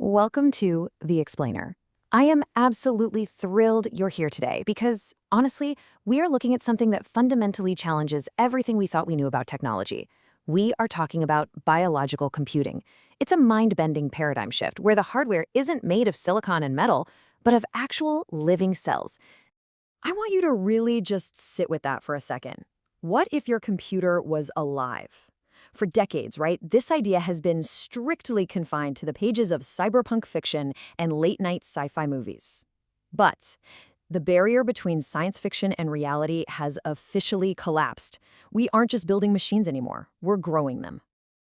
Welcome to The Explainer. I am absolutely thrilled you're here today because, honestly, we are looking at something that fundamentally challenges everything we thought we knew about technology. We are talking about biological computing. It's a mind-bending paradigm shift where the hardware isn't made of silicon and metal, but of actual living cells. I want you to really just sit with that for a second. What if your computer was alive? For decades, right, this idea has been strictly confined to the pages of cyberpunk fiction and late-night sci-fi movies. But the barrier between science fiction and reality has officially collapsed. We aren't just building machines anymore, we're growing them.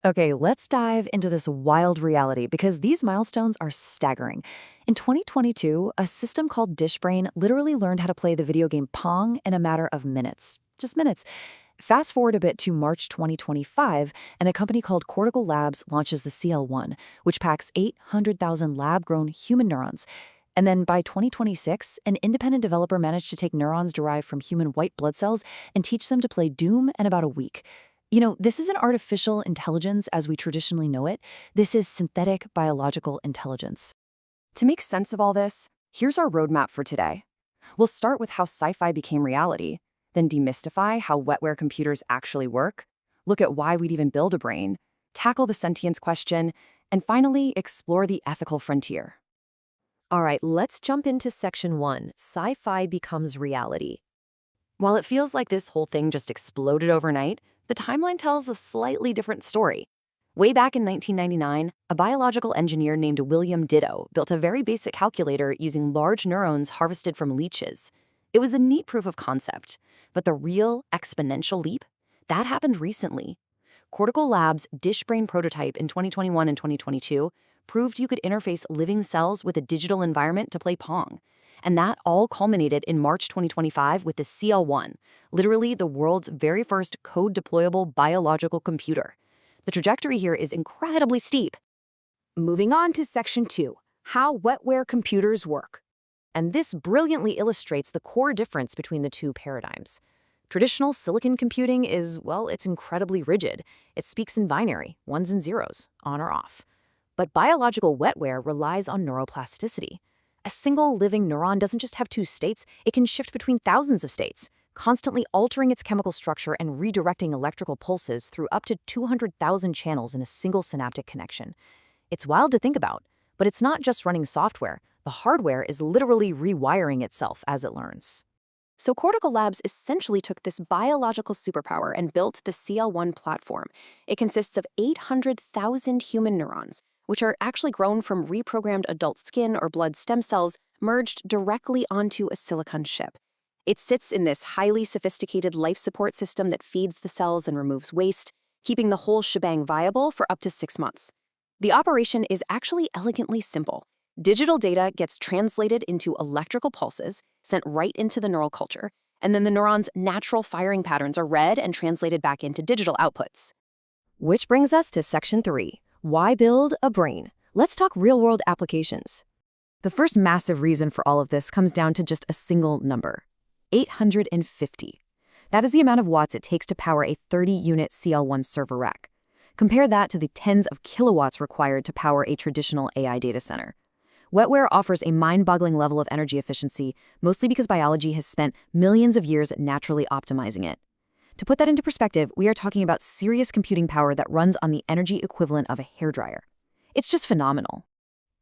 Okay, let's dive into this wild reality because these milestones are staggering. In 2022, a system called DishBrain literally learned how to play the video game Pong in a matter of minutes. Just minutes. Fast forward a bit to March 2025, and a company called Cortical Labs launches the CL1, which packs 800,000 lab-grown human neurons. And then by 2026, an independent developer managed to take neurons derived from human white blood cells and teach them to play Doom in about a week. You know, this isn't artificial intelligence as we traditionally know it. This is synthetic biological intelligence. To make sense of all this, here's our roadmap for today. We'll start with how sci-fi became reality, then demystify how wetware computers actually work, look at why we'd even build a brain, tackle the sentience question, and finally explore the ethical frontier. All right, let's jump into Section 1, Sci-Fi Becomes Reality. While it feels like this whole thing just exploded overnight, the timeline tells a slightly different story. Way back in 1999, a biological engineer named William Ditto built a very basic calculator using large neurons harvested from leeches. It was a neat proof of concept, but the real exponential leap? That happened recently. Cortical Labs' DishBrain prototype in 2021 and 2022 proved you could interface living cells with a digital environment to play Pong. And that all culminated in March 2025 with the CL1, literally the world's very first code-deployable biological computer. The trajectory here is incredibly steep. Moving on to Section 2, How Wetware Computers Work. And this brilliantly illustrates the core difference between the two paradigms. Traditional silicon computing is, well, it's incredibly rigid. It speaks in binary, ones and zeros, on or off. But biological wetware relies on neuroplasticity. A single living neuron doesn't just have two states, it can shift between thousands of states, constantly altering its chemical structure and redirecting electrical pulses through up to 200,000 channels in a single synaptic connection. It's wild to think about, but it's not just running software. The hardware is literally rewiring itself as it learns. So Cortical Labs essentially took this biological superpower and built the CL1 platform. It consists of 800,000 human neurons, which are actually grown from reprogrammed adult skin or blood stem cells merged directly onto a silicon chip. It sits in this highly sophisticated life support system that feeds the cells and removes waste, keeping the whole shebang viable for up to 6 months. The operation is actually elegantly simple. Digital data gets translated into electrical pulses, sent right into the neural culture, and then the neuron's natural firing patterns are read and translated back into digital outputs. Which brings us to Section 3, Why Build a Brain? Let's talk real-world applications. The first massive reason for all of this comes down to just a single number, 850. That is the amount of watts it takes to power a 30-unit CL1 server rack. Compare that to the tens of kilowatts required to power a traditional AI data center. Wetware offers a mind-boggling level of energy efficiency, mostly because biology has spent millions of years naturally optimizing it. To put that into perspective, we are talking about serious computing power that runs on the energy equivalent of a hairdryer. It's just phenomenal.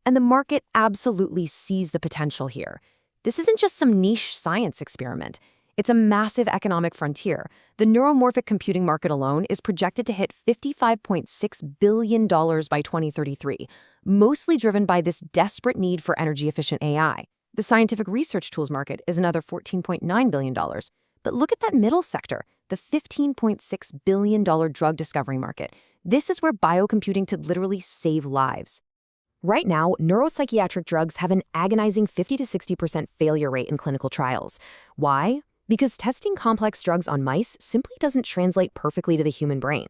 And the market absolutely sees the potential here. This isn't just some niche science experiment. It's a massive economic frontier. The neuromorphic computing market alone is projected to hit $55.6 billion by 2033, mostly driven by this desperate need for energy-efficient AI. The scientific research tools market is another $14.9 billion. But look at that middle sector, the $15.6 billion drug discovery market. This is where biocomputing could literally save lives. Right now, neuropsychiatric drugs have an agonizing 50 to 60% failure rate in clinical trials. Why? Because testing complex drugs on mice simply doesn't translate perfectly to the human brain.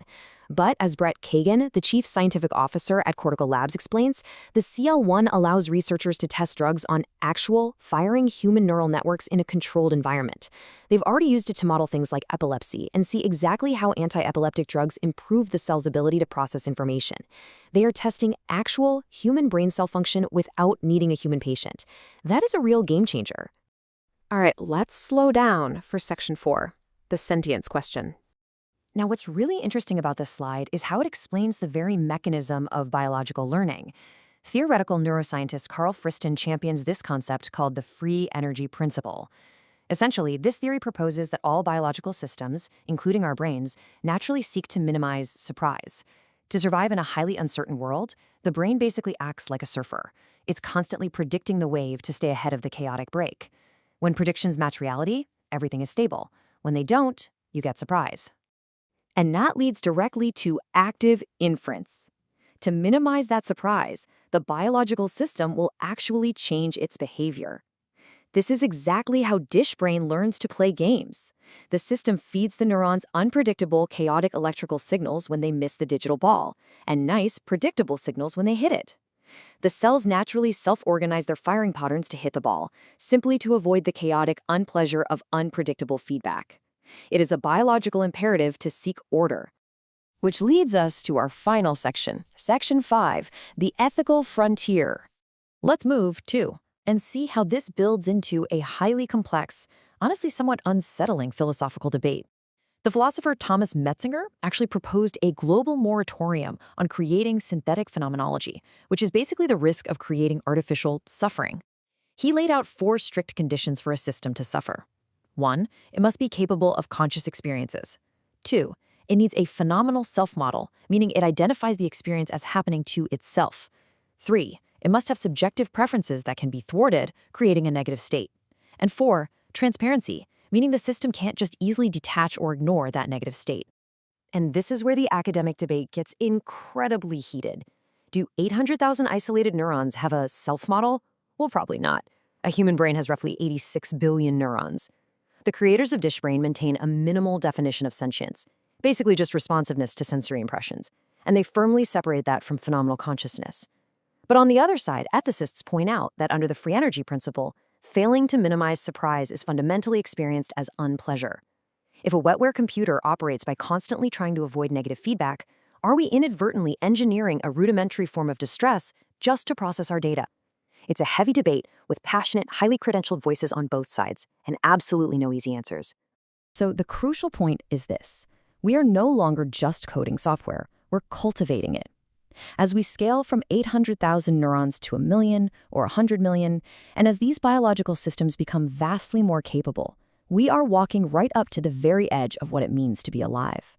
But as Brett Kagan, the chief scientific officer at Cortical Labs, explains, the CL1 allows researchers to test drugs on actual, firing human neural networks in a controlled environment. They've already used it to model things like epilepsy and see exactly how anti-epileptic drugs improve the cell's ability to process information. They are testing actual human brain cell function without needing a human patient. That is a real game changer. All right, let's slow down for section 4, the sentience question. Now, what's really interesting about this slide is how it explains the very mechanism of biological learning. Theoretical neuroscientist Carl Friston champions this concept called the free energy principle. Essentially, this theory proposes that all biological systems, including our brains, naturally seek to minimize surprise. To survive in a highly uncertain world, the brain basically acts like a surfer. It's constantly predicting the wave to stay ahead of the chaotic break. When predictions match reality, everything is stable. When they don't, you get surprise. And that leads directly to active inference. To minimize that surprise, the biological system will actually change its behavior. This is exactly how dish brain learns to play games. The system feeds the neurons unpredictable, chaotic electrical signals when they miss the digital ball, and nice, predictable signals when they hit it. The cells naturally self-organize their firing patterns to hit the ball, simply to avoid the chaotic unpleasure of unpredictable feedback. It is a biological imperative to seek order. Which leads us to our final section, Section 5, the ethical frontier. Let's move, too, and see how this builds into a highly complex, honestly somewhat unsettling philosophical debate. The philosopher Thomas Metzinger actually proposed a global moratorium on creating synthetic phenomenology, which is basically the risk of creating artificial suffering. He laid out 4 strict conditions for a system to suffer. 1, it must be capable of conscious experiences. 2, it needs a phenomenal self-model, meaning it identifies the experience as happening to itself. 3, it must have subjective preferences that can be thwarted, creating a negative state. And 4, transparency, meaning the system can't just easily detach or ignore that negative state. And this is where the academic debate gets incredibly heated. Do 800,000 isolated neurons have a self-model? Well, probably not. A human brain has roughly 86 billion neurons. The creators of DishBrain maintain a minimal definition of sentience, basically just responsiveness to sensory impressions, and they firmly separate that from phenomenal consciousness. But on the other side, ethicists point out that under the free energy principle, failing to minimize surprise is fundamentally experienced as unpleasure. If a wetware computer operates by constantly trying to avoid negative feedback, are we inadvertently engineering a rudimentary form of distress just to process our data? It's a heavy debate with passionate, highly credentialed voices on both sides, and absolutely no easy answers. So the crucial point is this. We are no longer just coding software, we're cultivating it. As we scale from 800,000 neurons to 1 million or 100 million, and as these biological systems become vastly more capable, we are walking right up to the very edge of what it means to be alive.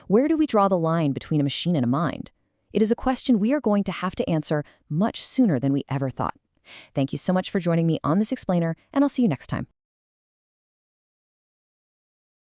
Where do we draw the line between a machine and a mind? It is a question we are going to have to answer much sooner than we ever thought. Thank you so much for joining me on this explainer, and I'll see you next time.